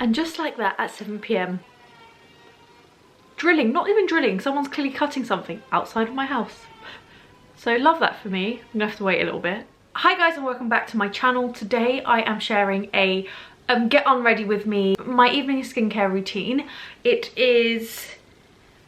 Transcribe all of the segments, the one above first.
And just like that, at 7 p.m, drilling, not even drilling, someone's clearly cutting something outside of my house. So love that for me. I'm gonna have to wait a little bit. Hi guys, and welcome back to my channel. Today I am sharing a get unready with me, my evening skincare routine. It is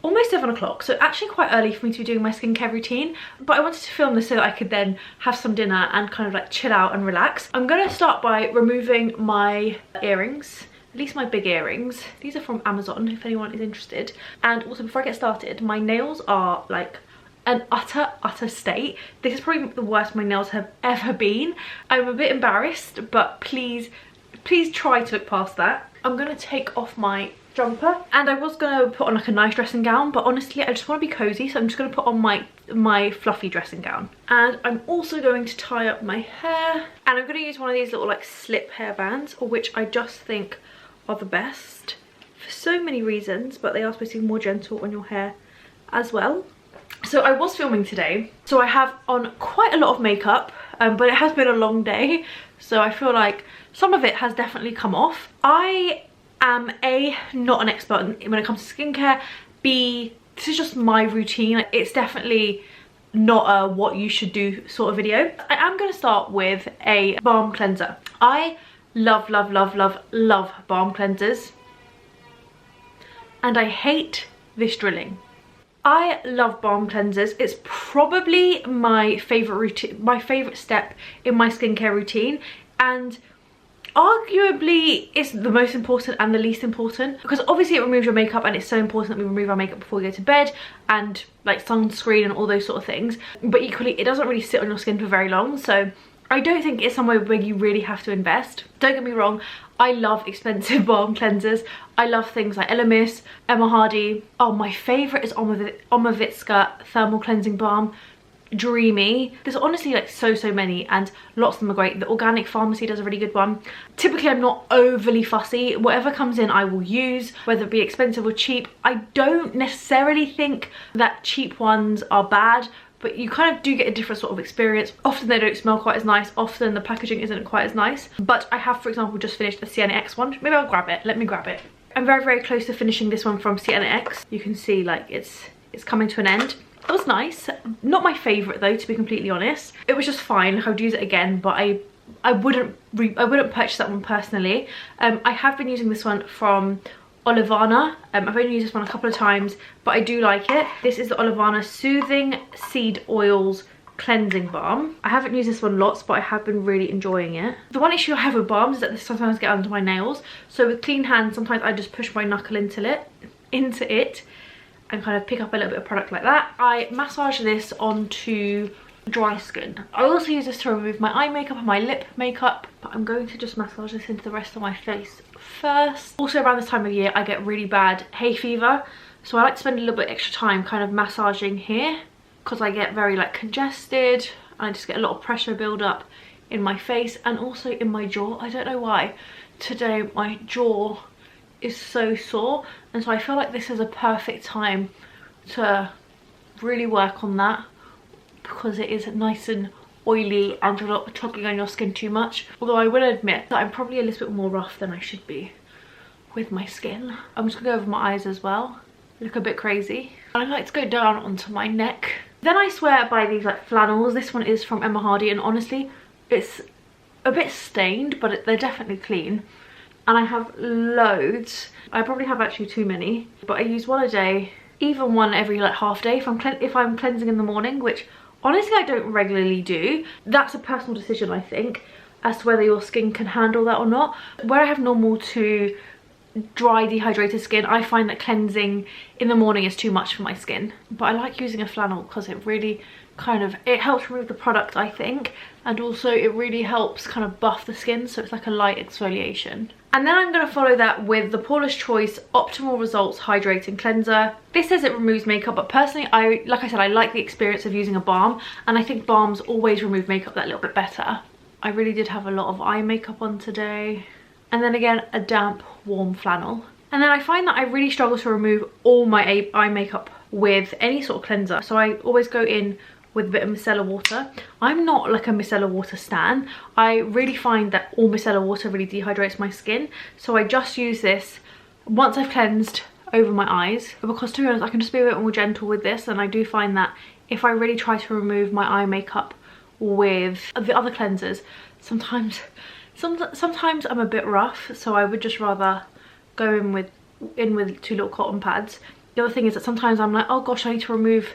almost 7 o'clock, so actually quite early for me to be doing my skincare routine, but I wanted to film this so that I could then have some dinner and kind of like chill out and relax. I'm gonna start by removing my earrings, at least my big earrings. These are from Amazon if anyone is interested. And also, before I get started, my nails are like an utter state. This is probably the worst my nails have ever been. I'm a bit embarrassed, but please try to look past that. I'm gonna take off my jumper, and I was gonna put on like a nice dressing gown, but honestly I just want to be cozy, so I'm just gonna put on my fluffy dressing gown. And I'm also going to tie up my hair, and I'm gonna use one of these little like slip hair bands, which I just think are the best for so many reasons, but they are supposed to be more gentle on your hair as well. So I was filming today, so I have on quite a lot of makeup, but it has been a long day, so I feel like some of it has definitely come off. I am A, not an expert when it comes to skincare, B, this is just my routine. It's definitely not a what you should do sort of video. I am going to start with a balm cleanser. I love balm cleansers, and I hate this drilling. I love balm cleansers. It's probably my favorite routine, my favorite step in my skincare routine, and arguably it's the most important and the least important, because obviously it removes your makeup, and it's so important that we remove our makeup before we go to bed, and like sunscreen and all those sort of things, but equally it doesn't really sit on your skin for very long, so I don't think it's somewhere where you really have to invest. Don't get me wrong, I love expensive balm cleansers. I love things like Elemis, Emma Hardy. Oh, my favourite is Omavitska Thermal Cleansing Balm. Dreamy. There's honestly like so many, and lots of them are great. The Organic Pharmacy does a really good one. Typically I'm not overly fussy. Whatever comes in I will use, whether it be expensive or cheap. I don't necessarily think that cheap ones are bad, but you kind of do get a different sort of experience. Often they don't smell quite as nice, often the packaging isn't quite as nice. But I have, for example, just finished a Sienna X one. Maybe I'll grab it. Let me grab it. I'm very close to finishing this one from Sienna X. You can see like it's coming to an end. It was nice. Not my favourite though, to be completely honest. It was just fine. I would use it again, but I wouldn't purchase that one personally. I have been using this one from Olivanna. I've only used this one a couple of times, but I do like it. This is the Olivanna Soothing Seed Oils Cleansing Balm. I haven't used this one lots, but I have been really enjoying it. The one issue I have with balms is that they sometimes get under my nails, so with clean hands sometimes I just push my knuckle into it and kind of pick up a little bit of product like that. I massage this onto dry skin. I also use this to remove my eye makeup and my lip makeup, but I'm going to just massage this into the rest of my face first. Also, around this time of year I get really bad hay fever, so I like to spend a little bit extra time kind of massaging here, because I get very like congested and I just get a lot of pressure build up in my face and also in my jaw. I don't know why today my jaw is so sore, and so I feel like this is a perfect time to really work on that, because it is nice and oily and you're not tugging on your skin too much. Although I will admit that I'm probably a little bit more rough than I should be with my skin. I'm just gonna go over my eyes as well. Look a bit crazy. And I like to go down onto my neck. Then I swear by these like flannels. This one is from Emma Hardy, and honestly it's a bit stained, but they're definitely clean. And I have loads. I probably have actually too many, but I use one a day, even one every like half day if I'm cleansing in the morning, which honestly I don't regularly do. That's a personal decision, I think, as to whether your skin can handle that or not. Where I have normal to dry dehydrated skin, I find that cleansing in the morning is too much for my skin. But I like using a flannel because it really it helps remove the product, I think, and also it really helps kind of buff the skin, so it's like a light exfoliation. And then I'm going to follow that with the Paula's Choice Optimal Results Hydrating Cleanser. This says it removes makeup, but personally, like I said, I like the experience of using a balm, and I think balms always remove makeup that little bit better. I really did have a lot of eye makeup on today. And then again, a damp, warm flannel. And then I find that I really struggle to remove all my eye makeup with any sort of cleanser. So I always go in with a bit of micellar water. I'm not like a micellar water stan. I really find that all micellar water really dehydrates my skin, so I just use this once I've cleansed over my eyes, because to be honest I can just be a bit more gentle with this, and I do find that if I really try to remove my eye makeup with the other cleansers, sometimes I'm a bit rough, so I would just rather go in with 2 little cotton pads. The other thing is that sometimes I'm like, oh gosh, I need to remove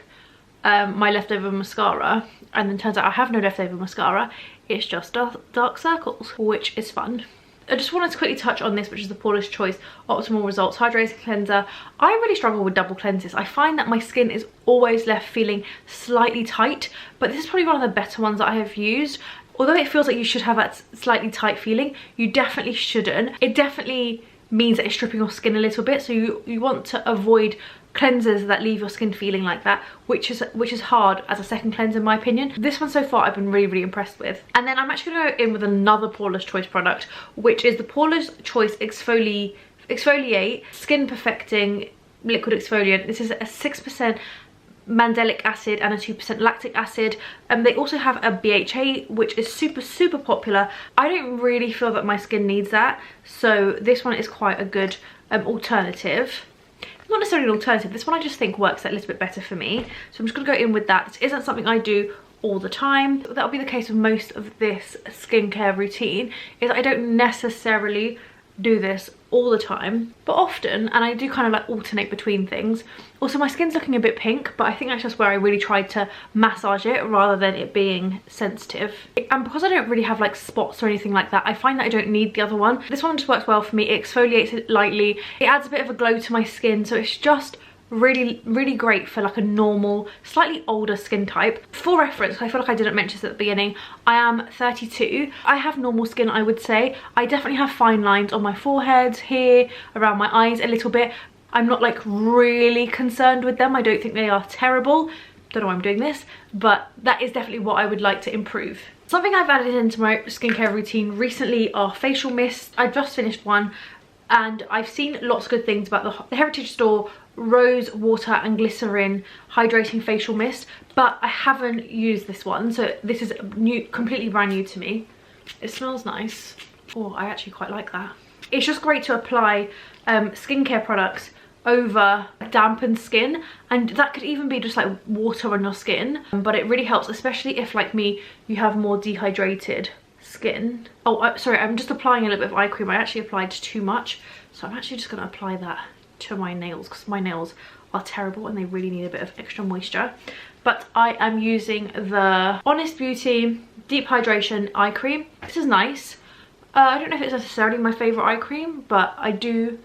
my leftover mascara, and then turns out I have no leftover mascara, it's just dark circles, which is fun. I just wanted to quickly touch on this, which is the Paula's Choice Optimal Results Hydrating Cleanser. I really struggle with double cleanses. I find that my skin is always left feeling slightly tight, but this is probably one of the better ones that I have used. Although it feels like you should have that slightly tight feeling, you definitely shouldn't. It definitely means that it's stripping your skin a little bit, so you want to avoid cleansers that leave your skin feeling like that, which is hard as a second cleanser in my opinion. This one so far I've been really impressed with. And then I'm actually going to go in with another Paula's Choice product, which is the Paula's Choice Exfoliate Skin Perfecting Liquid Exfoliant. This is a 6% mandelic acid and a 2% lactic acid. They also have a BHA, which is super popular. I don't really feel that my skin needs that, so this one is quite a good alternative. Not necessarily an alternative, this one I just think works a little bit better for me, so I'm just going to go in with that. This isn't something I do all the time. That'll be the case with most of this skincare routine, is I don't necessarily do this all the time, but often, and I do kind of like alternate between things. Also, my skin's looking a bit pink, but I think that's just where I really tried to massage it rather than it being sensitive. And because I don't really have like spots or anything like that, I find that I don't need the other one. This one just works well for me. It exfoliates it lightly, it adds a bit of a glow to my skin, so it's just really great for like a normal, slightly older skin type. For reference, I feel like I didn't mention this at the beginning, I am 32. I have normal skin, I would say. I definitely have fine lines on my forehead, here, around my eyes a little bit. I'm not like really concerned with them. I don't think they are terrible. Don't know why I'm doing this, but that is definitely what I would like to improve. Something I've added into my skincare routine recently are facial mists. I just finished one and I've seen lots of good things about the Heritage Store Rose Water and Glycerin Hydrating Facial Mist, but I haven't used this one, so this is new, completely brand new to me. It smells nice. Oh, I actually quite like that. It's just great to apply skincare products over dampened skin, and that could even be just like water on your skin, but it really helps, especially if like me you have more dehydrated skin. Oh, sorry, I'm just applying a little bit of eye cream. I actually applied too much, so I'm actually just going to apply that to my nails because my nails are terrible and they really need a bit of extra moisture. But I am using the Honest Beauty Deep Hydration Eye Cream. This is nice. I don't know if it's necessarily my favourite eye cream, but I do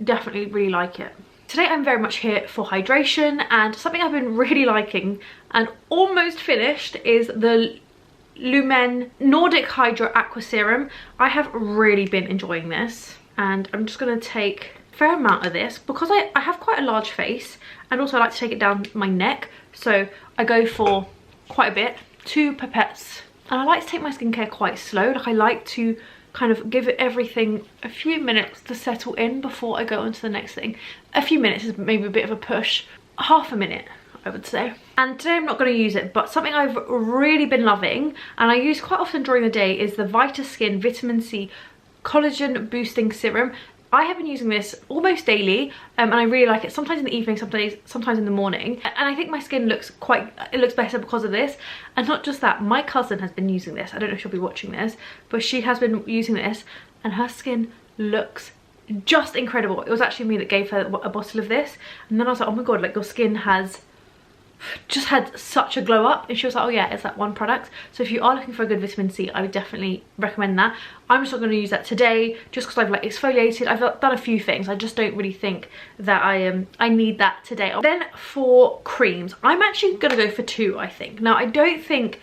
definitely really like it. Today I'm very much here for hydration, and something I've been really liking and almost finished is the Lumen Nordic Hydra Aqua Serum. I have really been enjoying this, and I'm just going to take a fair amount of this because I have quite a large face, and also I like to take it down my neck, so I go for quite a bit, 2 pipettes. And I like to take my skincare quite slow. Like, I like to kind of give it everything a few minutes to settle in before I go on to the next thing. A few minutes is maybe a bit of a push. Half a minute, I would say. And today I'm not going to use it, but something I've really been loving and I use quite often during the day is the Vitaskin Vitamin C Collagen Boosting Serum. I have been using this almost daily, and I really like it. Sometimes in the evening, sometimes in the morning, and I think my skin looks better because of this. And not just that, my cousin has been using this. I don't know if she'll be watching this, but she has been using this and her skin looks just incredible. It was actually me that gave her a bottle of this, and then I was like, oh my god, like, your skin has just had such a glow up. And she was like, oh yeah, it's that one product. So if you are looking for a good vitamin C, I would definitely recommend that. I'm just not going to use that today just because I've like exfoliated. I've done a few things. I just don't really think that I need that today. Then for creams, I'm actually going to go for 2, I think. Now, I don't think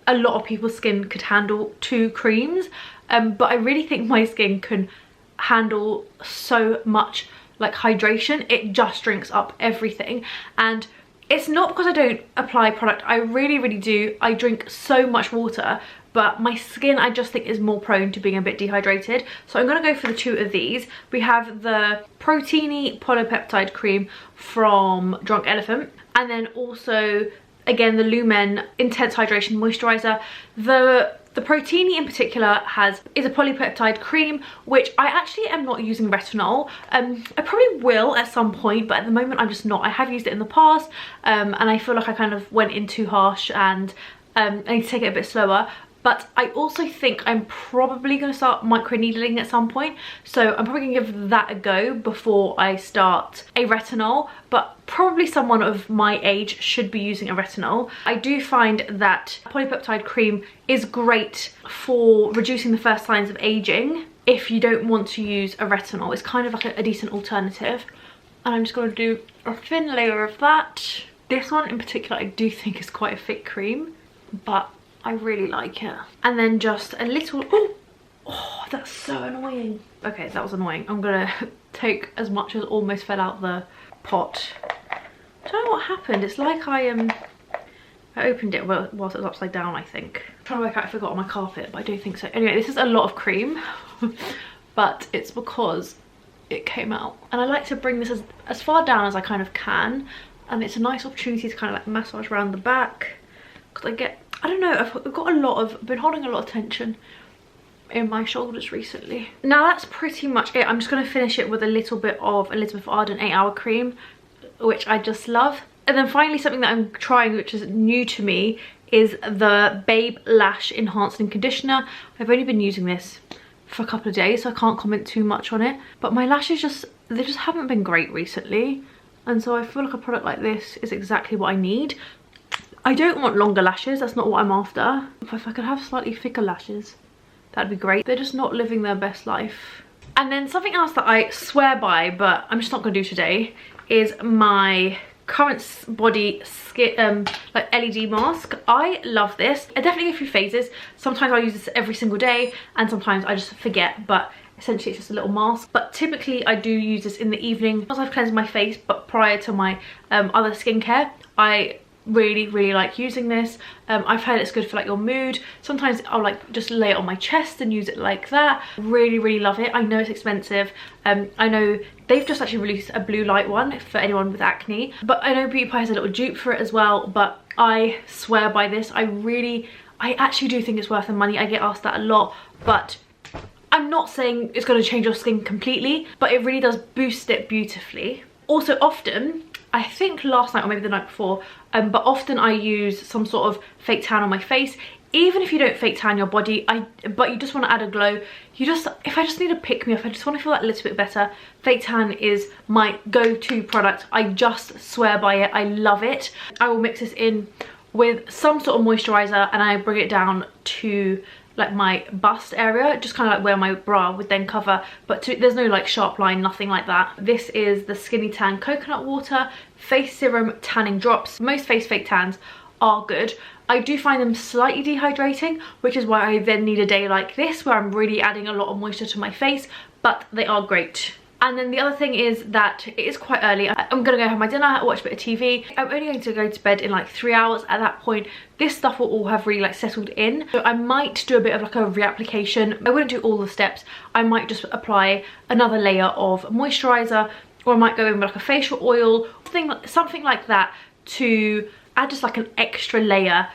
a lot of people's skin could handle 2 creams, but I really think my skin can handle so much like hydration. It just drinks up everything, and it's not because I don't apply product. I really do. I drink so much water, but my skin I just think is more prone to being a bit dehydrated. So I'm going to go for the 2 of these. We have the Proteiny Polypeptide Cream from Drunk Elephant, and then also again, the Lumen Intense Hydration Moisturiser. The Protini in particular is a polypeptide cream, which I actually am not using retinol. I probably will at some point, but at the moment I'm just not. I have used it in the past, and I feel like I kind of went in too harsh, and I need to take it a bit slower. But I also think I'm probably going to start microneedling at some point, so I'm probably going to give that a go before I start a retinol. But probably someone of my age should be using a retinol. I do find that polypeptide cream is great for reducing the first signs of aging if you don't want to use a retinol. It's kind of like a decent alternative. And I'm just going to do a thin layer of that. This one in particular I do think is quite a thick cream, but I really like it. And then just a little, oh, that's so annoying. Okay, that was annoying. I'm gonna take as much as almost fell out the pot. I don't know what happened. It's like I opened it whilst it was upside down, I think. I'm trying to work out if I got on my carpet, but I don't think so. Anyway, this is a lot of cream, but it's because it came out. And I like to bring this as far down as I kind of can. And it's a nice opportunity to kind of like massage around the back. Because I don't know, I've been holding a lot of tension in my shoulders recently. Now that's pretty much it. I'm just going to finish it with a little bit of Elizabeth Arden 8 Hour Cream, which I just love. And then finally something that I'm trying, which is new to me, is the Babe Lash Enhancing Conditioner. I've only been using this for a couple of days, so I can't comment too much on it. But my lashes they just haven't been great recently. And so I feel like a product like this is exactly what I need. I don't want longer lashes, that's not what I'm after. If I could have slightly thicker lashes, that'd be great. They're just not living their best life. And then something else that I swear by, but I'm just not gonna do today, is my CurrentBody skin like LED mask. I love this. I definitely go through phases. Sometimes I use this every single day, and sometimes I just forget, but essentially it's just a little mask. But typically I do use this in the evening once I've cleansed my face, but prior to my other skincare. I really like using this. I've heard it's good for like your mood. Sometimes I'll like just lay it on my chest and use it like that. Really love it. I know it's expensive. I know they've just actually released a blue light one for anyone with acne, but I know BeautyPie has a little dupe for it as well. But I swear by this. I actually do think it's worth the money. I get asked that a lot, but I'm not saying it's going to change your skin completely, but it really does boost it beautifully. Also often, I think last night or maybe the night before, but often I use some sort of fake tan on my face. Even if you don't fake tan your body, but you just want to add a glow, if I just need a pick me up, I just want to feel that a little bit better, fake tan is my go-to product. I just swear by it. I love it. I will mix this in with some sort of moisturizer and I bring it down to like my bust area, just kind of like where my bra would then cover, but there's no like sharp line, nothing like that. This is the Skinny Tan Coconut Water Face Serum Tanning Drops. Most face fake tans are good. I do find them slightly dehydrating, which is why I then need a day like this where I'm really adding a lot of moisture to my face, but they are great. And then the other thing is that it is quite early. I'm gonna go have my dinner, watch a bit of TV. I'm only going to go to bed in like 3 hours. At that point, this stuff will all have really like settled in. So I might do a bit of like a reapplication. I wouldn't do all the steps. I might just apply another layer of moisturizer, or I might go in with like a facial oil, something like that, to add just like an extra layer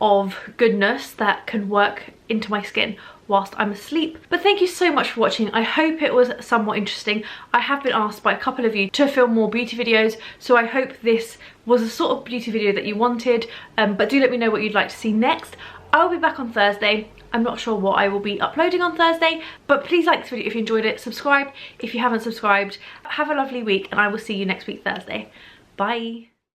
of goodness that can work into my skin whilst I'm asleep. But thank you so much for watching. I hope it was somewhat interesting. I have been asked by a couple of you to film more beauty videos, so I hope this was a sort of beauty video that you wanted, but do let me know what you'd like to see next. I'll be back on Thursday. I'm not sure what I will be uploading on Thursday, but please like this video if you enjoyed it. Subscribe if you haven't subscribed. Have a lovely week, and I will see you next week Thursday. Bye.